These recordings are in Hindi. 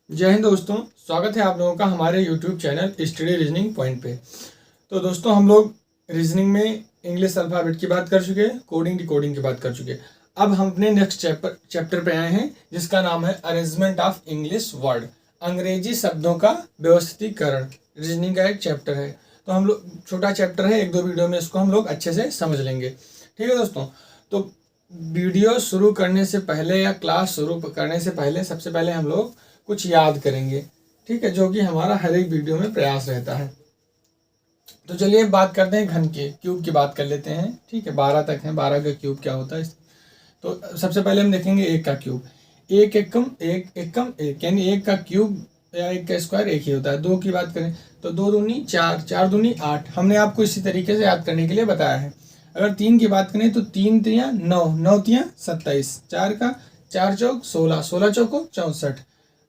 जय हिंद दोस्तों, स्वागत है आप लोगों का हमारे YouTube channel study reasoning point पे। तो दोस्तों हम लोग रीजनिंग में इंग्लिश अल्फ़ाबेट की बात कर चुके हैं, कोडिंग डिकोडिंग की बात कर चुके हैं। अब हम अपने नेक्स्ट चैप्टर पे आए हैं जिसका नाम है अरेंजमेंट ऑफ इंग्लिश वर्ड, अंग्रेजी शब्दों का व्यवस्थितीकरण। रीजनिंग का एक चैप्टर है, तो हम लोग छोटा चैप्टर है, 1-2 वीडियो में इसको हम लोग अच्छे से समझ लेंगे। ठीक है दोस्तों, तो वीडियो शुरू करने से पहले या क्लास शुरू करने से पहले सबसे पहले हम लोग कुछ याद करेंगे, ठीक है, जो कि हमारा हर एक वीडियो में प्रयास रहता है। तो चलिए बात करते हैं घन के क्यूब की बात कर लेते हैं। ठीक है, 12 तक है, 12 का क्यूब क्या होता है। तो सबसे पहले हम देखेंगे एक का क्यूब। एक एकम एक यानी एक का क्यूब या एक का स्क्वायर एक ही होता है। दो की बात करें तो 2 दूनी 4, 4 दूनी 8। हमने आपको इसी तरीके से याद करने के लिए बताया है। अगर 3 की बात करें तो 3 तियाँ 9, 9 तियाँ 27, 4 का 4 चौक 16, 16 चौको 64,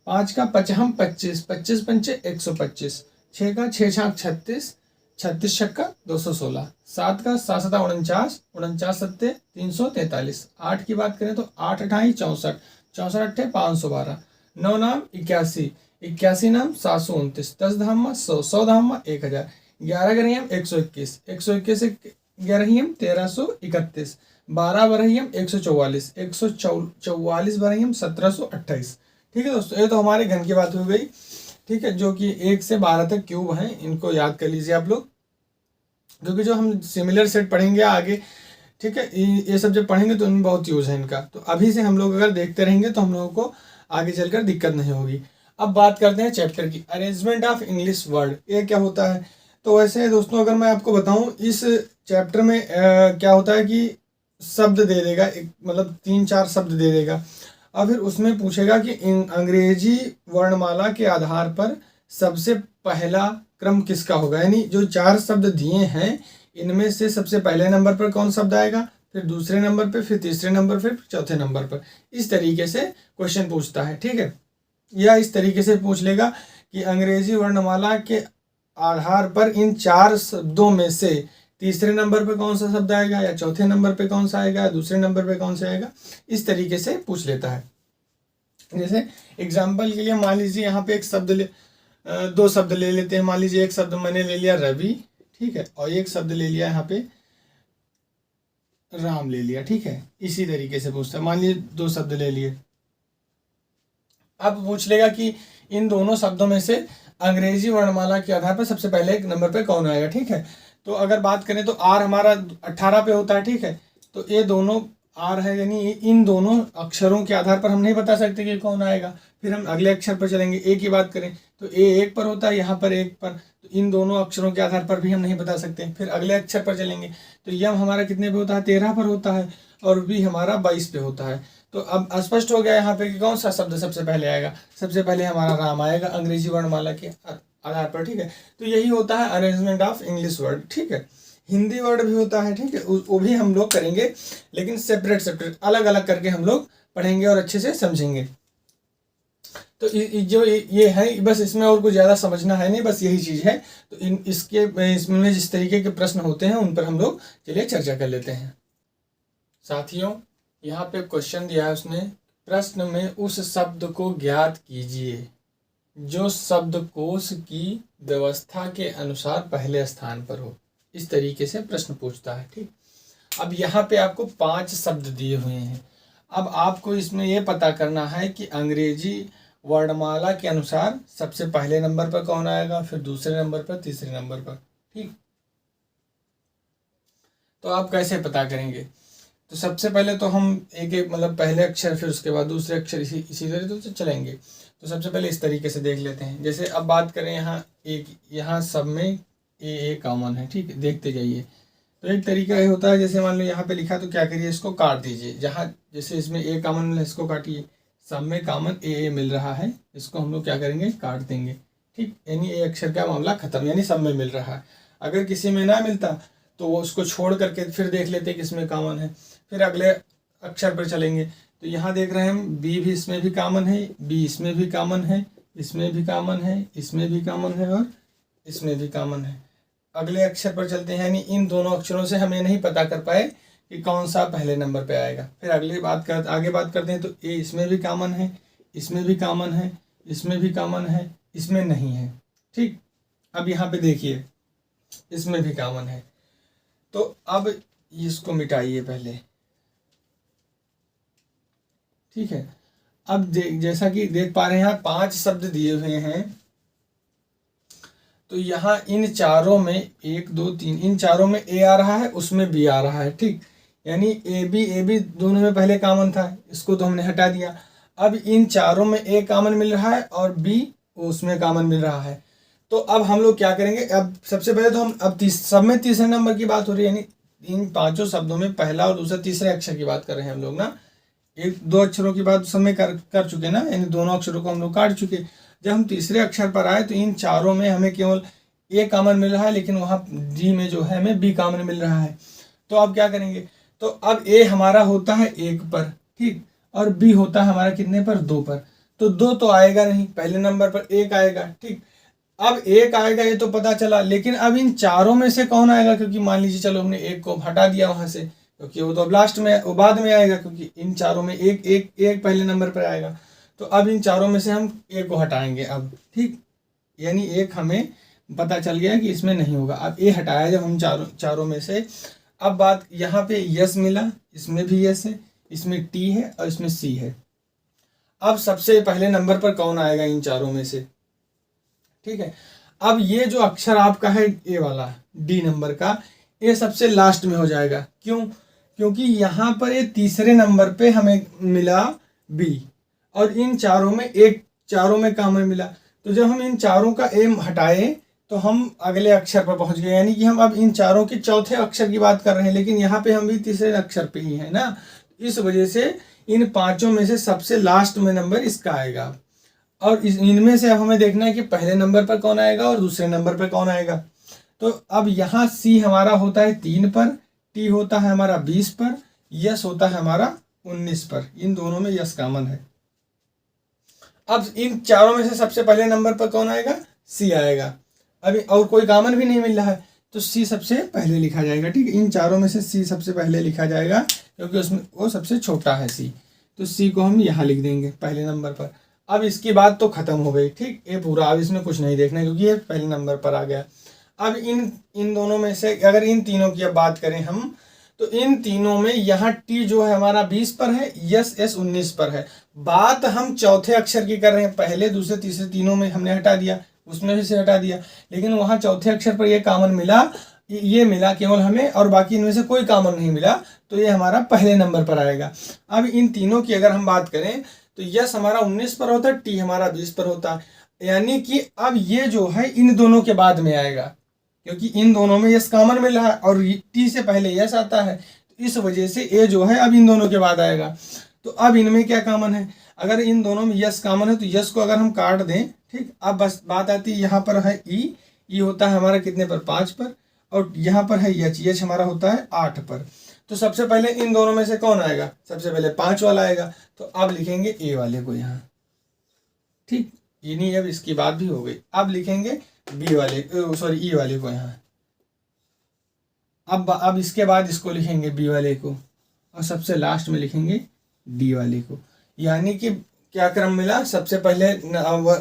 5 का पचहम 25, 25 पंचे 125, 6 का 6 छाक 36, 36 छक्का 216, 7 का 7 सता 49, 49 सत्ते 343। 8 की बात करें तो 8 अठाई 64, 64 अट्ठे 512, 9 नाम 81, 81 नाम 729, 10 धाम 100, 100 धाम 1000, 11 गरियम 121, 121 ग्यारहियम 1331, 12 बरहियम 144, 144 बरहियम 1728। ठीक है दोस्तों, ये तो हमारे घन की बात हो गई। ठीक है, जो कि 1 से 12 तक क्यूब हैं, इनको याद कर लीजिए आप लोग, क्योंकि जो हम सिमिलर सेट पढ़ेंगे आगे, ठीक है, ये सब जब पढ़ेंगे तो इनमें बहुत यूज़ है इनका। तो अभी से हम लोग अगर देखते रहेंगे तो हम लोगों को आगे चलकर दिक्कत नहीं होगी। अब बात करते हैं चैप्टर की, अरेंजमेंट ऑफ इंग्लिश वर्ड, ये क्या होता है। तो वैसे दोस्तों अगर मैं आपको बताऊं, इस चैप्टर में क्या होता है कि शब्द दे देगा, मतलब 3-4 शब्द दे देगा, और फिर उसमें पूछेगा कि अंग्रेजी वर्णमाला के आधार पर सबसे पहला क्रम किसका होगा। यानी जो 4 शब्द दिए हैं इनमें से सबसे पहले नंबर पर कौन शब्द आएगा, फिर दूसरे नंबर पर, फिर तीसरे नंबर पर, फिर चौथे नंबर पर। इस तरीके से क्वेश्चन पूछता है। ठीक है, या इस तरीके से पूछ लेगा कि अंग्रेजी वर्णमाला के आधार पर इन 4 शब्दों में से तीसरे नंबर पर कौन सा शब्द आएगा, या चौथे नंबर पे कौन सा आएगा, दूसरे नंबर पे कौन सा आएगा। इस तरीके से पूछ लेता है। जैसे एग्जाम्पल के लिए मान लीजिए यहाँ पे एक शब्द 2 शब्द ले लेते हैं। मान लीजिए एक शब्द मैंने ले लिया रवि, ठीक है, और एक शब्द ले लिया यहाँ पे राम ले लिया। ठीक है, इसी तरीके से पूछता है। मान लीजिए 2 शब्द ले लिए, अब पूछ लेगा कि इन दोनों शब्दों में से अंग्रेजी वर्णमाला के आधार पर सबसे पहले एक नंबर पे कौन आएगा। ठीक है, तो अगर बात करें तो आर हमारा 18 पे होता है। ठीक है, तो ये दोनों आर है, यानी इन दोनों अक्षरों के आधार पर हम नहीं बता सकते कि कौन आएगा। फिर हम अगले अक्षर पर चलेंगे। ए की बात करें तो ए 1 पर होता है, यहाँ पर 1 पर, तो इन दोनों अक्षरों के आधार पर भी हम नहीं बता सकते। फिर अगले अक्षर पर चलेंगे तो यम हमारा कितने पे होता है, 13 पर होता है, और बी हमारा 22 पे होता है। तो अब स्पष्ट हो गया यहाँ पे कि कौन सा शब्द सबसे पहले आएगा। सबसे पहले हमारा राम आएगा अंग्रेजी वर्णमाला के आधार पर। ठीक है, तो यही होता है अरेंजमेंट ऑफ इंग्लिश वर्ड। ठीक है, हिंदी वर्ड भी होता है। ठीक है, वो भी हम लोग करेंगे, लेकिन सेपरेट अलग अलग करके हम लोग पढ़ेंगे और अच्छे से समझेंगे। तो जो ये है, बस इसमें और कुछ ज़्यादा समझना है नहीं, बस यही चीज़ है। तो इसमें जिस तरीके के प्रश्न होते हैं उन पर हम लोग चलिए चर्चा कर लेते हैं। साथियों, यहाँ पे क्वेश्चन दिया है उसने, प्रश्न में उस शब्द को ज्ञात कीजिए जो शब्दकोश की व्यवस्था के अनुसार पहले स्थान पर हो। इस तरीके से प्रश्न पूछता है। ठीक, अब यहाँ पे आपको 5 शब्द दिए हुए हैं। अब आपको इसमें यह पता करना है कि अंग्रेजी वर्णमाला के अनुसार सबसे पहले नंबर पर कौन आएगा, फिर दूसरे नंबर पर, तीसरे नंबर पर। ठीक, तो आप कैसे पता करेंगे। तो सबसे पहले तो हम एक एक मतलब पहले अक्षर, फिर उसके बाद दूसरे अक्षर, इसी तरह से चलेंगे। तो सबसे पहले इस तरीके से देख लेते हैं। जैसे अब बात करें यहाँ सब में ए कॉमन है। ठीक है, देखते जाइए। तो एक तरीका ये होता है, जैसे मान लो यहाँ पे लिखा तो क्या करिए, इसको काट दीजिए। जहाँ जैसे इसमें ए कॉमन मिला, इसको काटिए। सब में कॉमन ए मिल रहा है, इसको हम लोग क्या करेंगे, काट देंगे। ठीक, यानी ए अक्षर का मामला खत्म, यानी सब में मिल रहा है। अगर किसी में ना मिलता तो वो उसको छोड़ करके फिर देख लेते किसमें कॉमन है। फिर अगले अक्षर पर चलेंगे तो यहाँ देख रहे हैं हम बी भी इसमें भी कॉमन है, बी इसमें भी कॉमन है, इसमें भी कॉमन है, इसमें भी कॉमन है, और इसमें भी कॉमन है। अगले अक्षर पर चलते हैं, यानी इन दोनों अक्षरों से हमें नहीं पता कर पाए कि कौन सा पहले नंबर पे आएगा। फिर आगे बात करते हैं तो ए इसमें भी कॉमन है, इसमें भी कॉमन है, इसमें भी कॉमन है, इसमें नहीं है। ठीक, अब यहाँ पे देखिए इसमें भी कॉमन है। तो अब इसको मिटाइए पहले। ठीक है, अब जैसा कि देख पा रहे हैं यहाँ 5 शब्द दिए हुए हैं, तो यहाँ इन चारों में 1 2 3 इन चारों में ए आ रहा है, उसमें बी आ रहा है। ठीक, यानी ए बी दोनों में पहले कॉमन था, इसको तो हमने हटा दिया। अब इन चारों में ए कॉमन मिल रहा है और बी उसमें कॉमन मिल रहा है। तो अब हम लोग क्या करेंगे, अब सबसे पहले तो हम अब सब में तीसरे नंबर की बात हो रही है, यानी इन 5 शब्दों में पहला और दूसरा तीसरे अक्षर की बात कर रहे हैं हम लोग ना। 1 2 अक्षरों की बात सब में कर चुके ना, यानी दोनों अक्षरों को हम लोग काट चुके। जब हम तीसरे अक्षर पर आए तो इन चारों में हमें केवल ए कॉमन मिल रहा है, लेकिन वहाँ डी में जो है हमें बी कॉमन मिल रहा है। तो अब क्या करेंगे, तो अब ए हमारा होता है 1 पर, ठीक, और बी होता है हमारा कितने पर, 2 पर। तो 2 तो आएगा नहीं, पहले नंबर पर 1 आएगा। ठीक, अब 1 आएगा ये तो पता चला, लेकिन अब इन चारों में से कौन आएगा, क्योंकि मान लीजिए चलो हमने 1 को हटा दिया वहां से, क्योंकि वो तो अब लास्ट में, वो बाद में आएगा, क्योंकि इन चारों में एक पहले नंबर पर आएगा। तो अब इन चारों में से हम 1 को हटाएंगे अब। ठीक, यानी 1 हमें पता चल गया कि इसमें नहीं होगा। अब ए हटाया जब हम चारों में से, अब बात यहाँ पे यस मिला, इसमें भी यस है, इसमें टी है और इसमें सी है। अब सबसे पहले नंबर पर कौन आएगा इन चारों में से, ठीक है। अब ये जो अक्षर आपका है ए वाला डी नंबर का, ये सबसे लास्ट में हो जाएगा। क्यों, क्योंकि यहाँ पर ये तीसरे नंबर पे हमें मिला बी, और इन चारों में चारों में कॉमन मिला। तो जब हम इन चारों का एम हटाए तो हम अगले अक्षर पर पहुंच गए, यानी कि हम अब इन चारों के चौथे अक्षर की बात कर रहे हैं, लेकिन यहाँ पे हम भी तीसरे अक्षर पे ही है ना। इस वजह से इन 5 में से सबसे लास्ट में नंबर इसका आएगा। और इनमें से अब हमें देखना है कि पहले नंबर पर कौन आएगा और दूसरे नंबर पर कौन आएगा। तो अब यहाँ सी हमारा होता है 3 पर, टी होता है हमारा 20 पर, यस होता है हमारा 19 पर। इन दोनों में यस कॉमन है। अब इन चारों में से सबसे पहले नंबर पर कौन आएगा, सी आएगा। अभी और कोई कॉमन भी नहीं मिल रहा है, तो सी सबसे पहले लिखा जाएगा। ठीक है, इन चारों में से सी सबसे पहले लिखा जाएगा, क्योंकि उसमें वो सबसे छोटा है सी। तो सी को हम यहाँ लिख देंगे पहले नंबर पर। अब इसकी बात तो खत्म हो गई। ठीक, ये पूरा, अब इसमें कुछ नहीं देखना क्योंकि ये पहले नंबर पर आ गया। अब इन दोनों में से अगर इन तीनों की अब बात करें हम, तो इन तीनों में यहाँ टी जो है हमारा 20 पर है, यस 19 पर है। बात हम चौथे अक्षर की कर रहे हैं, पहले दूसरे तीसरे तीनों में हमने हटा दिया, उसमें भी से हटा दिया, लेकिन वहाँ चौथे अक्षर पर ये कॉमन मिला, ये मिला केवल हमें, और बाकी इनमें से कोई कॉमन नहीं मिला, तो ये हमारा पहले नंबर पर आएगा। अब इन तीनों की अगर हम बात करें तो यस हमारा 19 पर होता है, टी हमारा 20 पर होता है, यानी कि अब ये जो है इन दोनों के बाद में आएगा, क्योंकि इन दोनों में यस कॉमन मिल रहा है और टी से पहले यस आता है, तो इस वजह से ए जो है अब इन दोनों के बाद आएगा। तो अब इनमें क्या कॉमन है, अगर इन दोनों में यस कॉमन है तो यस को अगर हम काट दें, ठीक, अब बस बात आती है यहाँ पर है ई होता है हमारा कितने पर, 5 पर, और यहाँ पर है एच हमारा होता है 8 पर। तो सबसे पहले इन दोनों में से कौन आएगा, सबसे पहले 5 वाला आएगा, तो अब लिखेंगे ए वाले को यहाँ। ठीक, ये नहीं, अब इसकी बात भी हो गई। अब लिखेंगे बी वाले, सॉरी ई वाले को यहाँ। अब इसके बाद इसको लिखेंगे बी वाले को, और सबसे लास्ट में लिखेंगे डी वाले को। यानी कि क्या क्रम मिला, सबसे पहले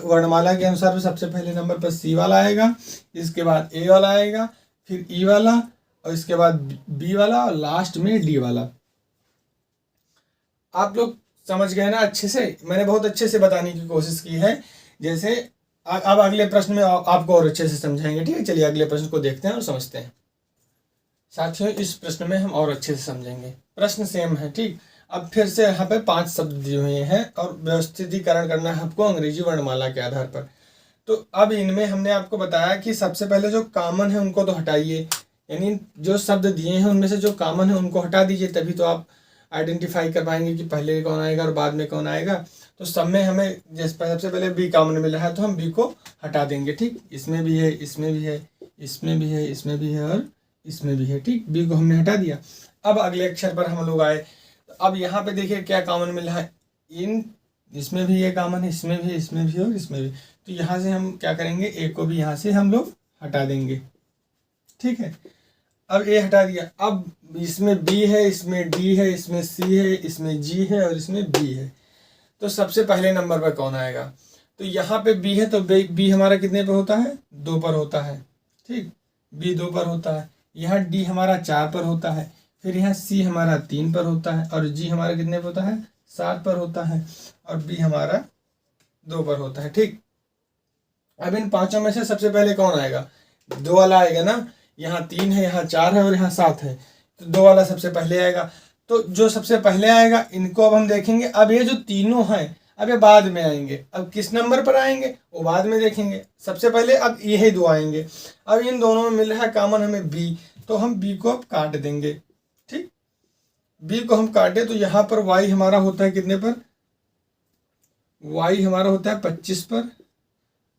वर्णमाला के अनुसार सबसे पहले नंबर पर सी वाला आएगा, इसके बाद ए वाला आएगा, फिर ई वाला, और इसके बाद बी वाला, और लास्ट में डी वाला। आप लोग समझ गए ना अच्छे से, मैंने बहुत अच्छे से बताने की कोशिश की है। जैसे अब अगले प्रश्न में आपको और अच्छे से समझाएंगे। ठीक है, चलिए अगले प्रश्न को देखते हैं और समझते हैं। साथियों, इस प्रश्न में हम और अच्छे से समझेंगे। प्रश्न सेम है। ठीक, अब फिर से यहाँ पे 5 शब्द दिए हुए हैं और व्यवस्थितीकरण करना है आपको अंग्रेजी वर्णमाला के आधार पर। तो अब इनमें हमने आपको बताया कि सबसे पहले जो कॉमन है उनको तो हटाइए, यानी जो शब्द दिए हैं उनमें से जो कॉमन है उनको हटा दीजिए, तभी तो आप आइडेंटिफाई कर पाएंगे कि पहले कौन आएगा और बाद में कौन आएगा। तो सब में हमें जैसे सबसे पहले बी कॉमन मिल रहा है, तो हम बी को हटा देंगे। ठीक, इसमें भी है, इसमें भी है, इसमें भी है, इसमें भी है और इसमें भी है। ठीक, बी को हमने हटा दिया। अब अगले अक्षर पर हम लोग आए, तो अब यहाँ पे देखिए क्या कॉमन मिल रहा है, इसमें भी ये कॉमन है, इसमें भी, इसमें भी और इसमें भी। तो यहाँ से हम क्या करेंगे, ए को भी यहाँ से हम लोग हटा देंगे। ठीक है, अब ए हटा दिया। अब इसमें बी है, इसमें डी है, इसमें सी है, इसमें जी है और इसमें बी है। तो सबसे पहले नंबर पर कौन आएगा, तो यहाँ पे बी है तो बी हमारा कितने पर होता है, 2 पर होता है। ठीक, बी 2 पर होता है। यहाँ डी हमारा 4 पर होता है। फिर यहाँ सी हमारा 3 पर होता है और जी हमारा कितने पर होता है, 7 पर होता है और बी हमारा 2 पर होता है। ठीक, अब इन पांचों में से सबसे पहले कौन आएगा, 2 वाला आएगा ना। यहाँ 3 है, यहाँ 4 है और यहाँ 7 है, तो 2 वाला सबसे पहले आएगा। तो जो सबसे पहले आएगा इनको अब हम देखेंगे। अब ये जो तीनों हैं अब ये बाद में आएंगे, अब किस नंबर पर आएंगे वो बाद में देखेंगे। सबसे पहले अब यही 2 आएंगे। अब इन दोनों में मिल रहा है कॉमन हमें बी, तो हम बी को अब काट देंगे। ठीक, बी को हम काटे तो यहाँ पर वाई हमारा होता है कितने पर, वाई हमारा होता है 25 पर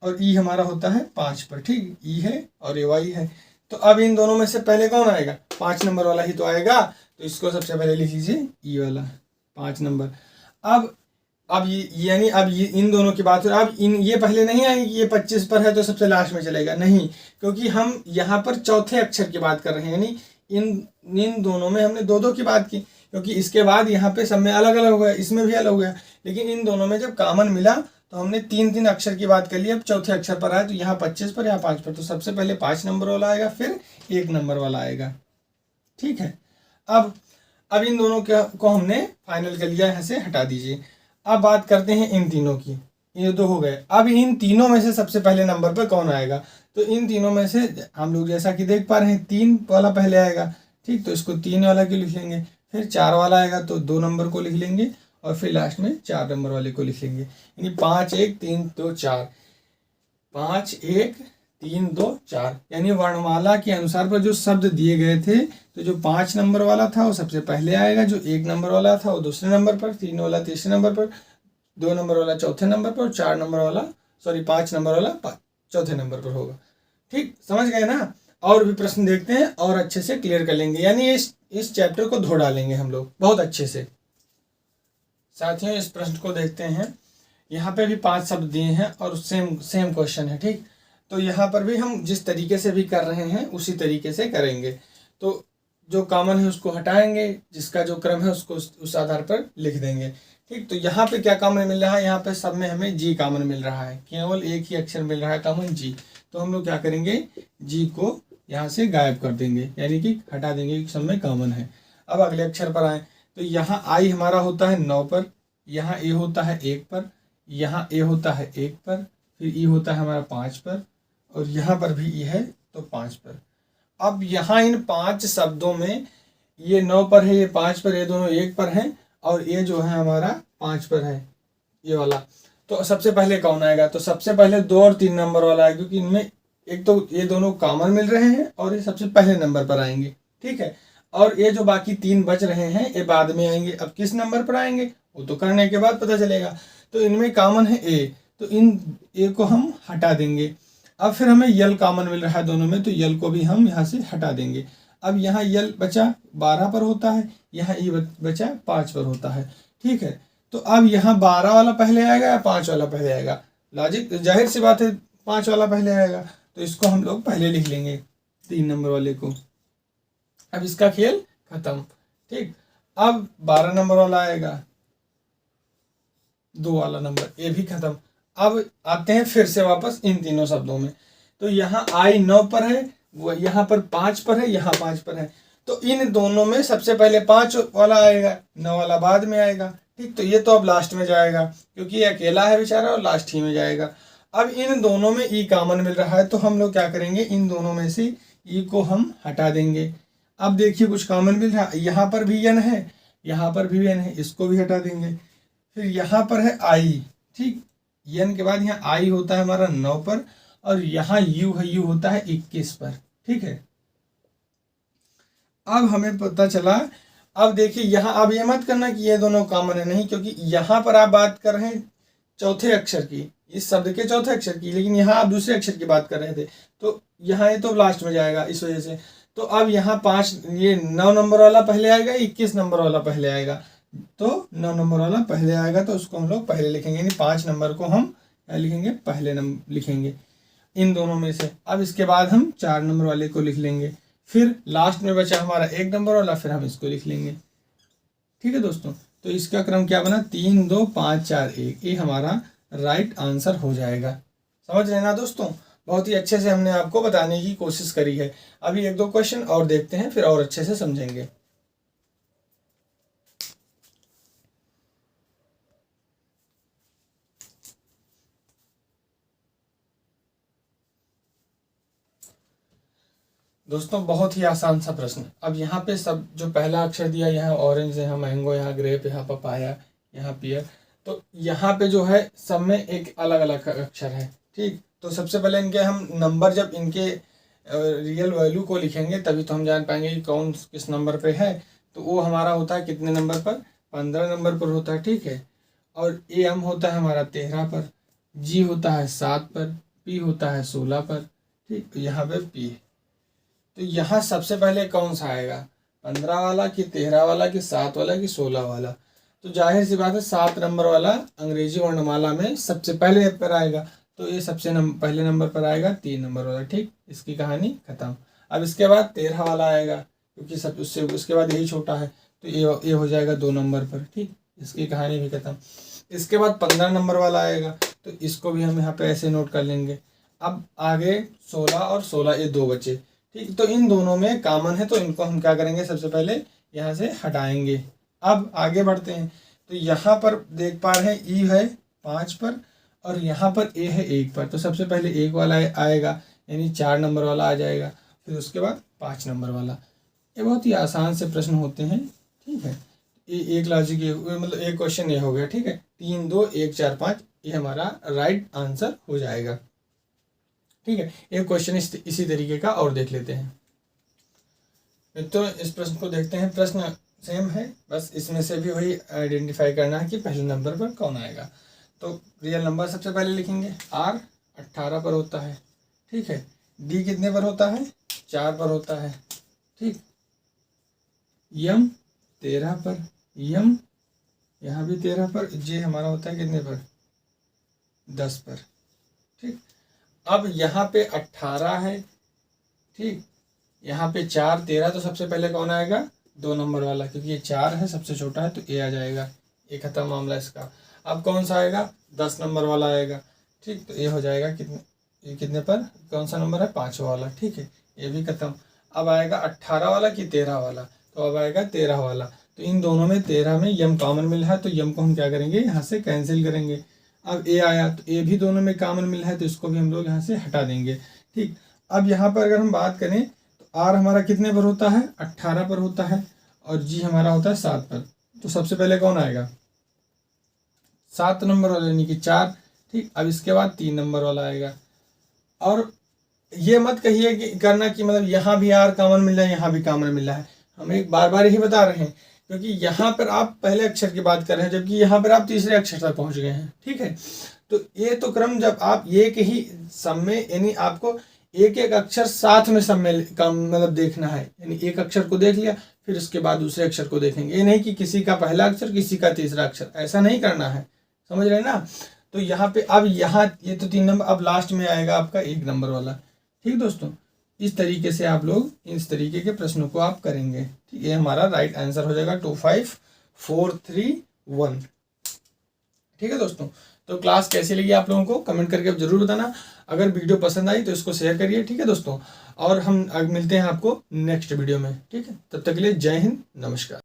और ई हमारा होता है 5 पर। ठीक, ई है और ये वाई है। तो अब इन दोनों में से पहले कौन आएगा, 5 नंबर वाला ही तो आएगा, तो इसको सबसे पहले लिख लीजिए ई वाला 5 नंबर। अब ये यानी अब ये इन दोनों की बात हो, अब इन ये पहले नहीं आएंगे कि ये 25 पर है तो सबसे लास्ट में चलेगा, नहीं, क्योंकि हम यहाँ पर चौथे अक्षर की बात कर रहे हैं। यानी इन दोनों में हमने 2-2 की बात की, क्योंकि इसके बाद यहाँ पे सब में अलग अलग हो गया, इसमें भी अलग हो गया, लेकिन इन दोनों में जब कॉमन मिला तो हमने 3-3 अक्षर की बात कर ली। अब चौथे अक्षर पर आए तो यहाँ 25 पर, यहाँ 5 पर, तो सबसे पहले 5 नंबर वाला आएगा, फिर 1 नंबर वाला आएगा। ठीक है, अब इन दोनों को हमने फाइनल कर लिया, यहाँ से हटा दीजिए। अब बात करते हैं इन तीनों की, ये 2 हो गए। अब इन तीनों में से सबसे पहले नंबर पर कौन आएगा, तो इन तीनों में से हम लोग जैसा कि देख पा रहे हैं 3 वाला पहले आएगा। ठीक, तो इसको 3 वाला क्यों लिख लेंगे, फिर 4 वाला आएगा तो 2 नंबर को लिख लेंगे और फिर लास्ट में 4 नंबर वाले को लिख लेंगे। यानी 5 1 3 2 4, 5 1 3 2 4, यानी वर्णमाला के अनुसार पर जो शब्द दिए गए थे, तो जो 5 नंबर वाला था वो सबसे पहले आएगा, जो 1 नंबर वाला था वो दूसरे नंबर पर, 3 वाला तीसरे नंबर पर, 2 नंबर वाला चौथे नंबर पर, 4 नंबर वाला 5 नंबर वाला चौथे नंबर पर होगा। ठीक, समझ गए ना। और भी प्रश्न देखते हैं और अच्छे से क्लियर कर लेंगे, यानी इस चैप्टर को धो डालेंगे हम लोग बहुत अच्छे से। साथियों, इस प्रश्न को देखते हैं। यहाँ पे भी 5 शब्द दिए हैं और सेम क्वेश्चन है। ठीक, तो यहाँ पर भी हम जिस तरीके से भी कर रहे हैं उसी तरीके से करेंगे। तो जो कॉमन है उसको हटाएंगे, जिसका जो क्रम है उसको उस आधार पर लिख देंगे। ठीक, तो यहाँ पे क्या कॉमन मिल रहा है, यहाँ पे सब में हमें जी कॉमन मिल रहा है, केवल एक ही अक्षर मिल रहा है कॉमन, जी। तो हम लोग क्या करेंगे, जी को यहाँ से गायब कर देंगे, यानी कि हटा देंगे, सब में कॉमन है। अब अगले अक्षर पर आए तो यहाँ आई हमारा होता है 9 पर, यहाँ ए होता है 1 पर, यहाँ ए होता है 1 पर, फिर ई होता है हमारा 5 पर और यहाँ पर भी ई है तो 5 पर। अब यहाँ इन 5 शब्दों में ये 9 पर है, ये 5 पर, ये दोनों 1 पर हैं और ये जो है हमारा 5 पर है, ये वाला। तो सबसे पहले कौन आएगा, तो सबसे पहले 2 और 3 नंबर वाला है, क्योंकि इनमें एक तो ये दोनों कॉमन मिल रहे हैं और ये सबसे पहले नंबर पर आएंगे। ठीक है, और ये जो बाकी 3 बच रहे हैं ये बाद में आएंगे। अब किस नंबर पर आएंगे वो तो करने के बाद पता चलेगा। तो इनमें कॉमन है ए, तो इन ए को हम हटा देंगे। अब फिर हमें यल कॉमन मिल रहा है दोनों में, तो यल को भी हम यहाँ से हटा देंगे। अब यहाँ यल बचा 12 पर होता है, यहाँ ई बचा 5 पर होता है। ठीक है, तो अब यहाँ 12 वाला पहले आएगा या 5 वाला पहले आएगा, लॉजिक जाहिर सी बात है 5 वाला पहले आएगा, तो इसको हम लोग पहले लिख लेंगे 3 नंबर वाले को। अब इसका खेल खत्म। ठीक, अब 12 नंबर वाला आएगा, 2 वाला नंबर, ये भी खत्म। अब आते हैं फिर से वापस इन तीनों शब्दों में, तो यहाँ आई 9 पर है, वो यहाँ पर 5 पर है, यहाँ 5 पर है, तो इन दोनों में सबसे पहले 5 वाला आएगा, 9 वाला बाद में आएगा। ठीक, तो ये तो अब लास्ट में जाएगा क्योंकि ये अकेला है बेचारा और लास्ट ही में जाएगा। अब इन दोनों में ई कॉमन मिल रहा है, तो हम लोग क्या करेंगे, इन दोनों में से ई को हम हटा देंगे। अब देखिए कुछ कॉमन मिल रहा है, यहाँ पर भी एन है, यहाँ पर भी एन है, इसको भी हटा देंगे। फिर यहाँ पर है आई, ठीक, एन के बाद यहाँ आई होता है हमारा 9 पर और यहाँ यू है, यू होता है 21 पर। ठीक है, अब हमें पता चला। अब देखिए यहाँ, अब ये मत करना कि ये दोनों कॉमन है, नहीं, क्योंकि यहाँ पर आप बात कर रहे हैं चौथे अक्षर की, इस शब्द के चौथे अक्षर की, लेकिन यहाँ आप दूसरे अक्षर की बात कर रहे थे, तो यहाँ ये तो लास्ट में जाएगा इस वजह से। तो अब यहाँ 5, ये 9 नंबर वाला पहले आएगा, 21 नंबर वाला पहले आएगा, तो 9 नंबर वाला पहले आएगा, तो उसको हम लोग पहले लिखेंगे, यानी 5 नंबर को हम लिखेंगे पहले नंबर लिखेंगे इन दोनों में से। अब इसके बाद हम 4 नंबर वाले को लिख लेंगे, फिर लास्ट में बचा हमारा 1 नंबर वाला, फिर हम इसको लिख लेंगे। ठीक है दोस्तों, तो इसका क्रम क्या बना, 3 2 5 4 1, ये हमारा राइट आंसर हो जाएगा। समझ रहे ना दोस्तों, बहुत ही अच्छे से हमने आपको बताने की कोशिश करी है। अभी एक दो क्वेश्चन और देखते हैं, फिर और अच्छे से समझेंगे। दोस्तों बहुत ही आसान सा प्रश्न। अब यहाँ पे सब जो पहला अक्षर दिया, यहाँ ऑरेंज, यहाँ मैंगो, यहाँ ग्रेप, यहाँ पपाया, यहाँ पियर, तो यहाँ पे जो है सब में एक अलग अलग अक्षर है। ठीक, तो सबसे पहले इनके हम नंबर, जब इनके रियल वैल्यू को लिखेंगे तभी तो हम जान पाएंगे कि कौन किस नंबर पे है। तो वो हमारा होता है कितने नंबर पर, 15 नंबर पर होता है। ठीक है, और ए एम होता है हमारा 13 पर, जी होता है 7 पर, पी होता है 16 पर। ठीक, तो यहाँ पे पी है। तो यहाँ सबसे पहले कौन सा आएगा, 15 वाला कि 13 वाला कि 7 वाला कि 16 वाला? तो जाहिर सी बात है 7 नंबर वाला अंग्रेजी वर्णमाला में सबसे पहले पर आएगा। तो ये सबसे पहले नंबर पर आएगा 3 नंबर वाला। ठीक, इसकी कहानी खत्म। अब इसके बाद 13 वाला आएगा, क्योंकि सब उससे उसके बाद यही छोटा है, तो ये हो जाएगा 2 नंबर पर। ठीक, इसकी कहानी भी खत्म। इसके बाद 15 नंबर वाला आएगा, तो इसको भी हम यहाँ पे ऐसे नोट कर लेंगे। अब आगे 16 और 16, ये 2 बचे। ठीक, तो इन दोनों में कॉमन है, तो इनको हम क्या करेंगे, सबसे पहले यहाँ से हटाएंगे। अब आगे बढ़ते हैं, तो यहाँ पर देख पा रहे हैं ई है 5 पर और यहाँ पर ए है 1 पर। तो सबसे पहले 1 वाला आएगा, यानी 4 नंबर वाला आ जाएगा, फिर उसके बाद 5 नंबर वाला। ये बहुत ही आसान से प्रश्न होते हैं। ठीक है, ये एक लॉजिक, मतलब एक क्वेश्चन ये हो गया। ठीक है, 3 2 1 4 5, ये हमारा राइट आंसर हो जाएगा। ठीक है, एक क्वेश्चन इसी तरीके का और देख लेते हैं। तो इस प्रश्न को देखते हैं। प्रश्न सेम है, बस इसमें से भी वही आइडेंटिफाई करना है कि पहले नंबर पर कौन आएगा। तो रियल नंबर सबसे पहले लिखेंगे। आर 18 पर होता है। ठीक है, डी कितने पर होता है, 4 पर होता है। ठीक, यम 13 पर, यम यहाँ भी 13 पर, जे हमारा होता है कितने पर, 10 पर। ठीक, अब यहाँ पे 18 है। ठीक, यहाँ पे 4 13, तो सबसे पहले कौन आएगा, 2 नंबर वाला, क्योंकि ये 4 है, सबसे छोटा है, तो ए आ जाएगा। ये खत्म मामला इसका। अब कौन सा आएगा, 10 नंबर वाला आएगा। ठीक, तो ये हो जाएगा ये कितने पर, कौन सा नंबर है, 5 वाला। ठीक है, ये भी खत्म। अब आएगा 18 वाला कि 13 वाला, तो अब आएगा 13 वाला। तो इन दोनों में 13 में यम कॉमन मिल रहा है, तो यम को हम क्या करेंगे, यहाँ से कैंसिल करेंगे। अब ए आया, तो ए भी दोनों में कॉमन मिला है, तो इसको भी हम लोग यहाँ से हटा देंगे। ठीक, अब यहाँ पर अगर हम बात करें तो आर हमारा कितने पर होता है, 18 पर होता है, और जी हमारा होता है 7 पर। तो सबसे पहले कौन आएगा, 7 नंबर वाला, यानी कि 4। ठीक, अब इसके बाद 3 नंबर वाला आएगा। और ये मत कहिए कि करना कि मतलब यहाँ भी आर कॉमन मिल रहा है, यहाँ भी कॉमन मिल रहा है। हम एक बार बार यही बता रहे हैं, क्योंकि यहाँ पर आप पहले अक्षर की बात कर रहे हैं, जबकि यहाँ पर आप तीसरे अक्षर तक पहुँच गए हैं। ठीक है, तो ये तो क्रम जब आप एक ही सम में, यानी आपको एक एक अक्षर साथ में सम में मतलब देखना है, यानी एक अक्षर को देख लिया, फिर उसके बाद दूसरे अक्षर को देखेंगे। ये नहीं कि किसी का पहला अक्षर किसी का तीसरा अक्षर, ऐसा नहीं करना है। समझ रहे ना। तो यहाँ पे अब यहाँ ये तो 3 नंबर, अब लास्ट में आएगा आपका 1 नंबर वाला। ठीक दोस्तों, इस तरीके से आप लोग इस तरीके के प्रश्नों को आप करेंगे। ठीक, ये हमारा राइट आंसर हो जाएगा 2 5 4 3 1। ठीक है दोस्तों, तो क्लास कैसी लगी आप लोगों को कमेंट करके जरूर बताना। अगर वीडियो पसंद आई तो इसको शेयर करिए। ठीक है दोस्तों, और हम मिलते हैं आपको नेक्स्ट वीडियो में। ठीक है, तब तक के लिए जय हिंद, नमस्कार।